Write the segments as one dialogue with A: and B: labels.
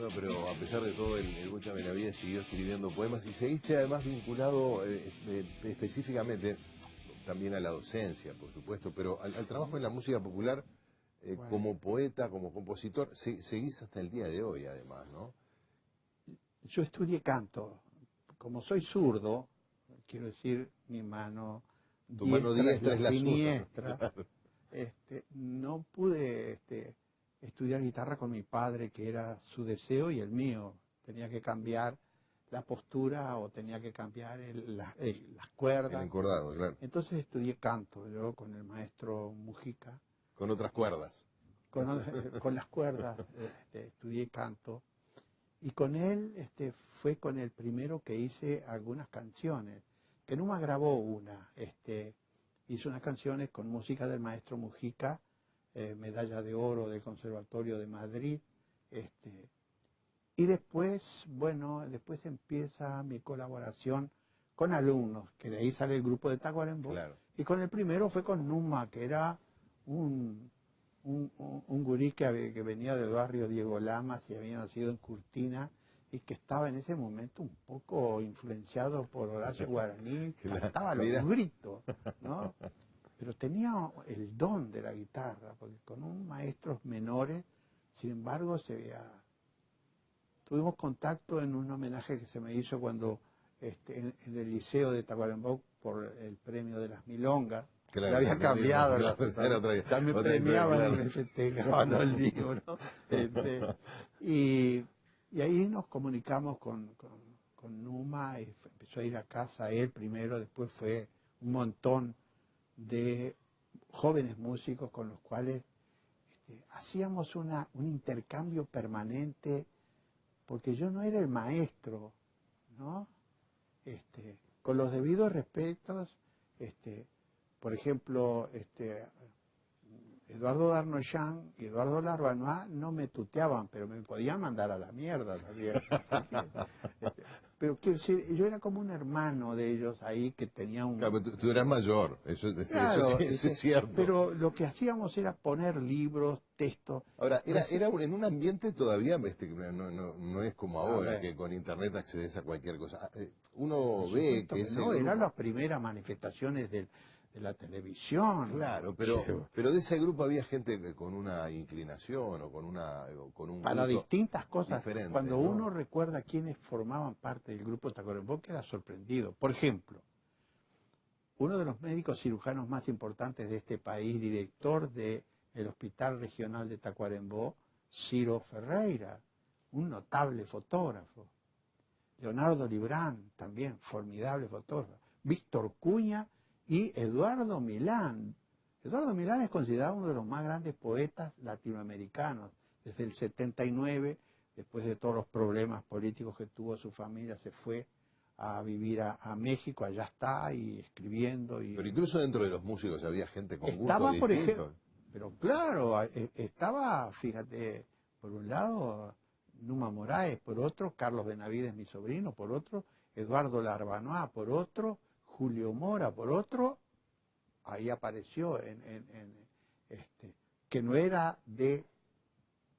A: No, pero a pesar de todo, el Bocha Benavides siguió escribiendo poemas y seguiste además vinculado específicamente también a la docencia, por supuesto, pero al trabajo en la música popular
B: Bueno,
A: como poeta, como compositor, seguís hasta el día de hoy además, ¿no?
B: yo estudié canto. Como soy zurdo, quiero decir, mi mano
A: Tu mano diestra
B: la
A: es la
B: siniestra,
A: zurda. Claro.
B: no pude estudiar guitarra con mi padre, que era su deseo y el mío. Tenía que cambiar la postura o tenía que cambiar las
A: El
B: cuerdas.
A: encordado, claro.
B: Entonces estudié canto, yo con el maestro Mujica,
A: Con otras cuerdas.
B: con las cuerdas estudié canto. Y con él fue con el primero que hice algunas canciones, que Numa grabó una, hizo unas canciones con música del maestro Mujica, medalla de oro del Conservatorio de Madrid, y después, bueno, después empieza mi colaboración con alumnos, que de ahí sale el grupo de Tacuarembó,
A: Claro.
B: y con el primero fue con Numa, que era un gurí que venía del barrio Diego Lamas y había nacido en Curtina y que estaba en ese momento un poco influenciado por Horacio Guaraní, cantaba los gritos, ¿no? Pero tenía el don de la guitarra, porque con un maestros menores, sin embargo, tuvimos contacto en un homenaje que se me hizo cuando en el liceo de Tacuarembó por el premio de las milongas.
A: Claro,
B: Le había cambiado, también premiaban
A: claro.
B: y me festejaban los libros. Y ahí nos comunicamos con Numa, y empezó a ir a casa él primero, después fue un montón de jóvenes músicos con los cuales hacíamos un intercambio permanente, porque yo no era el maestro, ¿no? Con los debidos respetos, por ejemplo, Eduardo Darnoyan y Eduardo Larbanois no me tuteaban, pero me podían mandar a la mierda también. Pero quiero decir, yo era como un hermano de ellos ahí que tenía un...
A: Claro, tú eras mayor,
B: Claro,
A: eso es cierto.
B: pero lo que hacíamos era poner libros, textos.
A: Ahora, era en un ambiente todavía, no es como ahora, que con internet accedes a cualquier cosa. Uno ve que ese grupo...
B: eran las primeras manifestaciones de la televisión.
A: Claro, pero de ese grupo había gente con una inclinación o con un
B: para distintas cosas.
A: Diferente,
B: cuando
A: ¿no?
B: uno recuerda quiénes formaban parte del grupo Tacuarembó, queda sorprendido. Por ejemplo, uno de los médicos cirujanos más importantes de este país, director del Hospital Regional de Tacuarembó, Ciro Ferreira, un notable fotógrafo. Leonardo Librán, también formidable fotógrafo. Víctor Cuña y Eduardo Milán. Eduardo Milán es considerado uno de los más grandes poetas latinoamericanos. Desde el 79, después de todos los problemas políticos que tuvo su familia, se fue a vivir a México, allá está, y escribiendo.
A: Pero incluso dentro de los músicos había gente con
B: estaba,
A: gustos
B: por
A: distintos.
B: ejemplo, pero claro, estaba, fíjate, por un lado Numa Moraes, por otro Carlos Benavides, mi sobrino, por otro Eduardo Larbanois, por otro Julio Mora, por otro, ahí apareció que no era de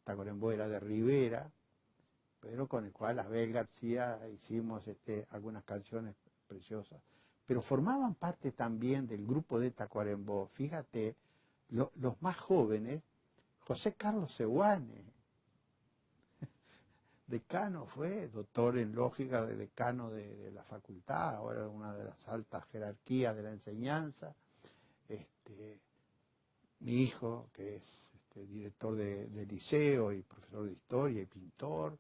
B: Tacuarembó, era de Rivera, pero con el cual Abel García hicimos algunas canciones preciosas. Pero formaban parte también del grupo de Tacuarembó, fíjate, los más jóvenes, José Carlos Sehuane, decano fue, doctor en lógica, de decano de la facultad, ahora una de las altas jerarquías de la enseñanza. Mi hijo, que es director de liceo y profesor de historia y pintor.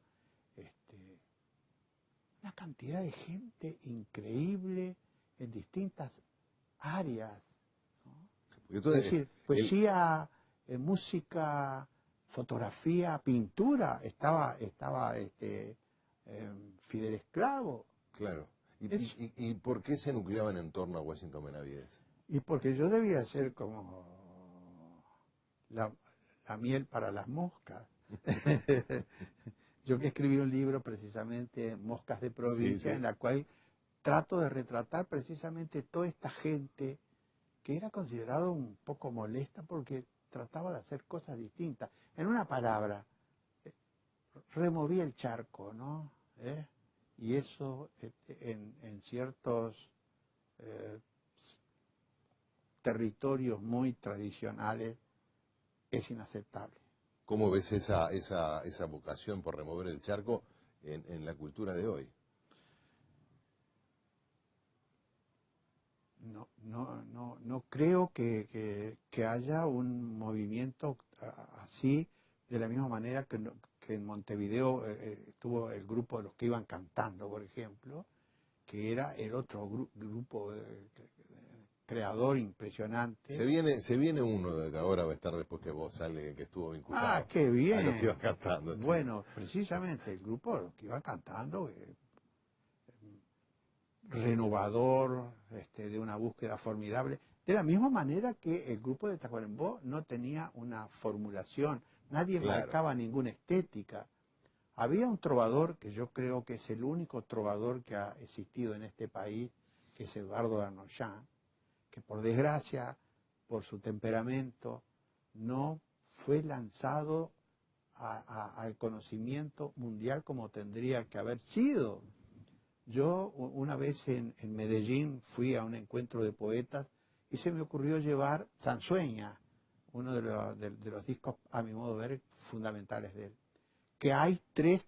B: Una cantidad de gente increíble en distintas áreas, ¿no? Es decir, poesía, música, fotografía, pintura, estaba Fidel Esclavo.
A: Claro. ¿Y por qué se nucleaban en torno a Washington Benavides?
B: Y porque yo debía ser como la miel para las moscas. Yo que escribí un libro precisamente, Moscas de Provincia, en la cual trato de retratar precisamente toda esta gente que era considerado un poco molesta porque trataba de hacer cosas distintas. En una palabra, removía el charco, ¿no? Y eso en ciertos territorios muy tradicionales es inaceptable.
A: ¿Cómo ves esa vocación por remover el charco en la cultura de hoy?
B: No creo que haya un movimiento así, de la misma manera que en Montevideo tuvo el grupo de los que iban cantando, por ejemplo, que era el otro grupo creador impresionante.
A: Se viene uno de ahora, va a estar después que vos, sale, que estuvo vinculado.
B: Ah, qué bien.
A: A los que iban cantando.
B: Bueno, precisamente el grupo de los que iban cantando, renovador, de una búsqueda formidable, de la misma manera que el grupo de Tacuarembó no tenía una formulación, nadie marcaba ninguna estética. Había un trovador que yo creo que es el único trovador que ha existido en este país, que es Eduardo Darnoyan, que por desgracia, por su temperamento, no fue lanzado al conocimiento mundial como tendría que haber sido. Yo una vez en Medellín fui a un encuentro de poetas y se me ocurrió llevar Sansueña, uno de los discos, a mi modo de ver, fundamentales de él. Que hay 3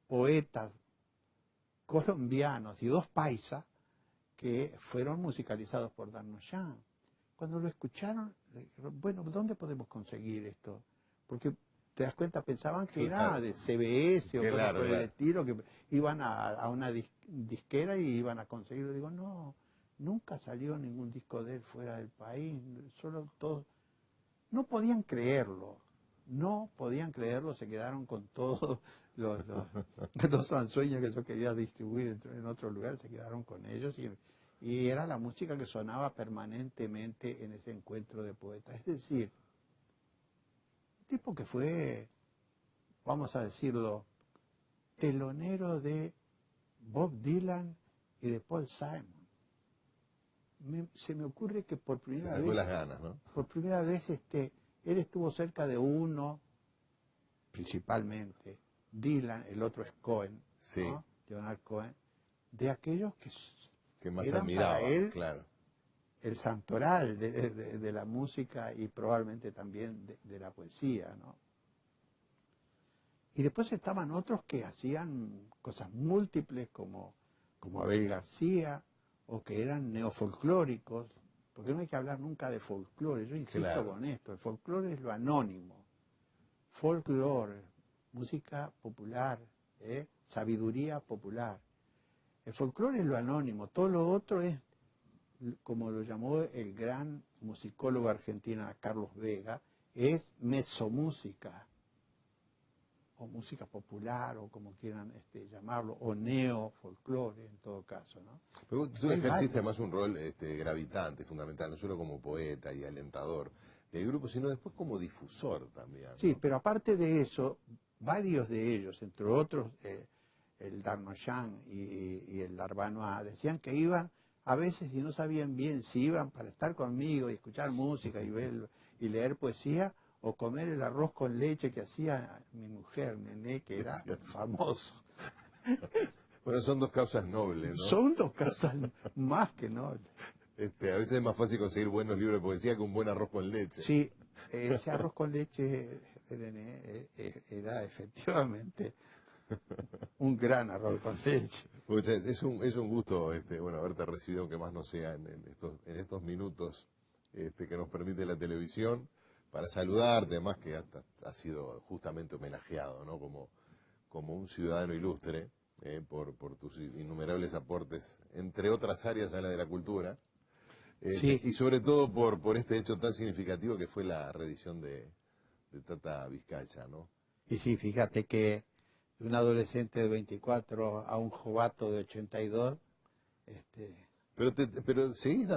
B: poetas colombianos y 2 paisas que fueron musicalizados por Darnoyan. Cuando lo escucharon, dijeron, bueno, ¿dónde podemos conseguir esto? Porque te das cuenta, pensaban que era de CBS o cosas por el estilo, que iban a una disquera y iban a conseguirlo. Digo, no, nunca salió ningún disco de él fuera del país, solo todos. No podían creerlo, se quedaron con todos los ensueños que yo quería distribuir en otro lugar, se quedaron con ellos y era la música que sonaba permanentemente en ese encuentro de poetas. Es decir, tipo que fue, vamos a decirlo, telonero de Bob Dylan y de Paul Simon. Se me ocurre que por primera vez,
A: las ganas, ¿no?
B: Por primera vez él estuvo cerca de uno, principalmente, Dylan, el otro es Cohen,
A: sí,
B: ¿no? Leonard Cohen, de aquellos que
A: más
B: eran
A: admiraba,
B: para él,
A: claro,
B: el santoral de la música y probablemente también de la poesía, ¿no? Y después estaban otros que hacían cosas múltiples como Abel García, o que eran neofolclóricos, porque no hay que hablar nunca de folclore, yo insisto con esto, el folclore es lo anónimo, folclore, música popular, sabiduría popular. El folclore es lo anónimo, todo lo otro es, como lo llamó el gran musicólogo argentino Carlos Vega, es mesomúsica, o música popular, o como quieran llamarlo, o neofolclore en todo caso, ¿no?
A: Pero tú ejerciste además un rol gravitante, fundamental, no solo como poeta y alentador del grupo, sino después como difusor también, ¿no?
B: Sí, pero aparte de eso, varios de ellos, entre otros el Darnoyan y el Larbanois, decían que iban a veces y no sabían bien si iban para estar conmigo y escuchar música y ver y leer poesía, o comer el arroz con leche que hacía mi mujer, Nené, que era famoso.
A: Bueno, son 2 causas nobles, ¿no?
B: Son 2 causas más que nobles.
A: A veces es más fácil conseguir buenos libros de poesía que un buen arroz con leche.
B: Sí, ese arroz con leche de Nené era efectivamente un gran arroz con leche.
A: Es un gusto bueno, haberte recibido, aunque más no sea en estos minutos que nos permite la televisión, para saludarte, además que has sido justamente homenajeado, ¿no? Como un ciudadano ilustre por tus innumerables aportes, entre otras áreas a la de la cultura,
B: sí.
A: Y sobre todo por este hecho tan significativo que fue la reedición de Tata Vizcaya, ¿no?
B: Y sí, fíjate que de un adolescente de 24 a un jovato de 82,
A: Pero seguís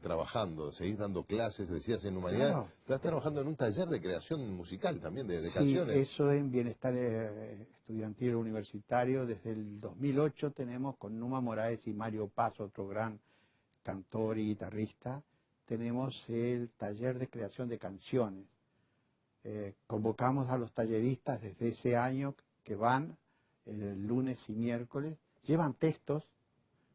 A: trabajando, seguís dando clases, decías en Humanidad,
B: claro,
A: estás trabajando en un taller de creación musical también, de
B: sí,
A: canciones.
B: eso en Bienestar Estudiantil Universitario. Desde el 2008 tenemos con Numa Moraes y Mario Paz, otro gran cantor y guitarrista, tenemos el taller de creación de canciones. convocamos a los talleristas desde ese año que van el lunes y miércoles, llevan textos,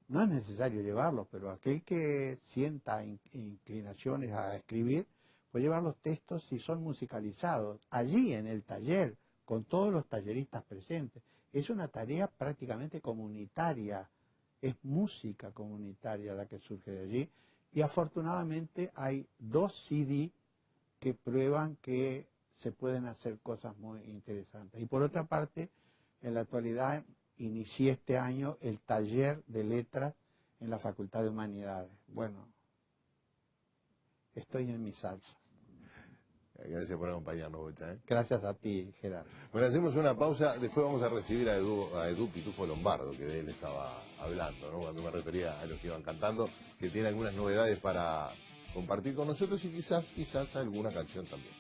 B: no es necesario llevarlos, pero aquel que sienta inclinaciones a escribir, puede llevar los textos y son musicalizados allí en el taller, con todos los talleristas presentes. Es una tarea prácticamente comunitaria, es música comunitaria la que surge de allí, y afortunadamente hay 2 CD que prueban que se pueden hacer cosas muy interesantes. Y por otra parte, en la actualidad inicié este año el taller de letras en la Facultad de Humanidades. Bueno, estoy en mi salsa.
A: Gracias por acompañarnos, Bocha.
B: Gracias a ti, Gerardo.
A: Bueno, hacemos una pausa, después vamos a recibir a Edu Pitufo Lombardo, que de él estaba hablando, ¿no? Cuando me refería a los que iban cantando, que tiene algunas novedades para compartir con nosotros y quizás alguna canción también.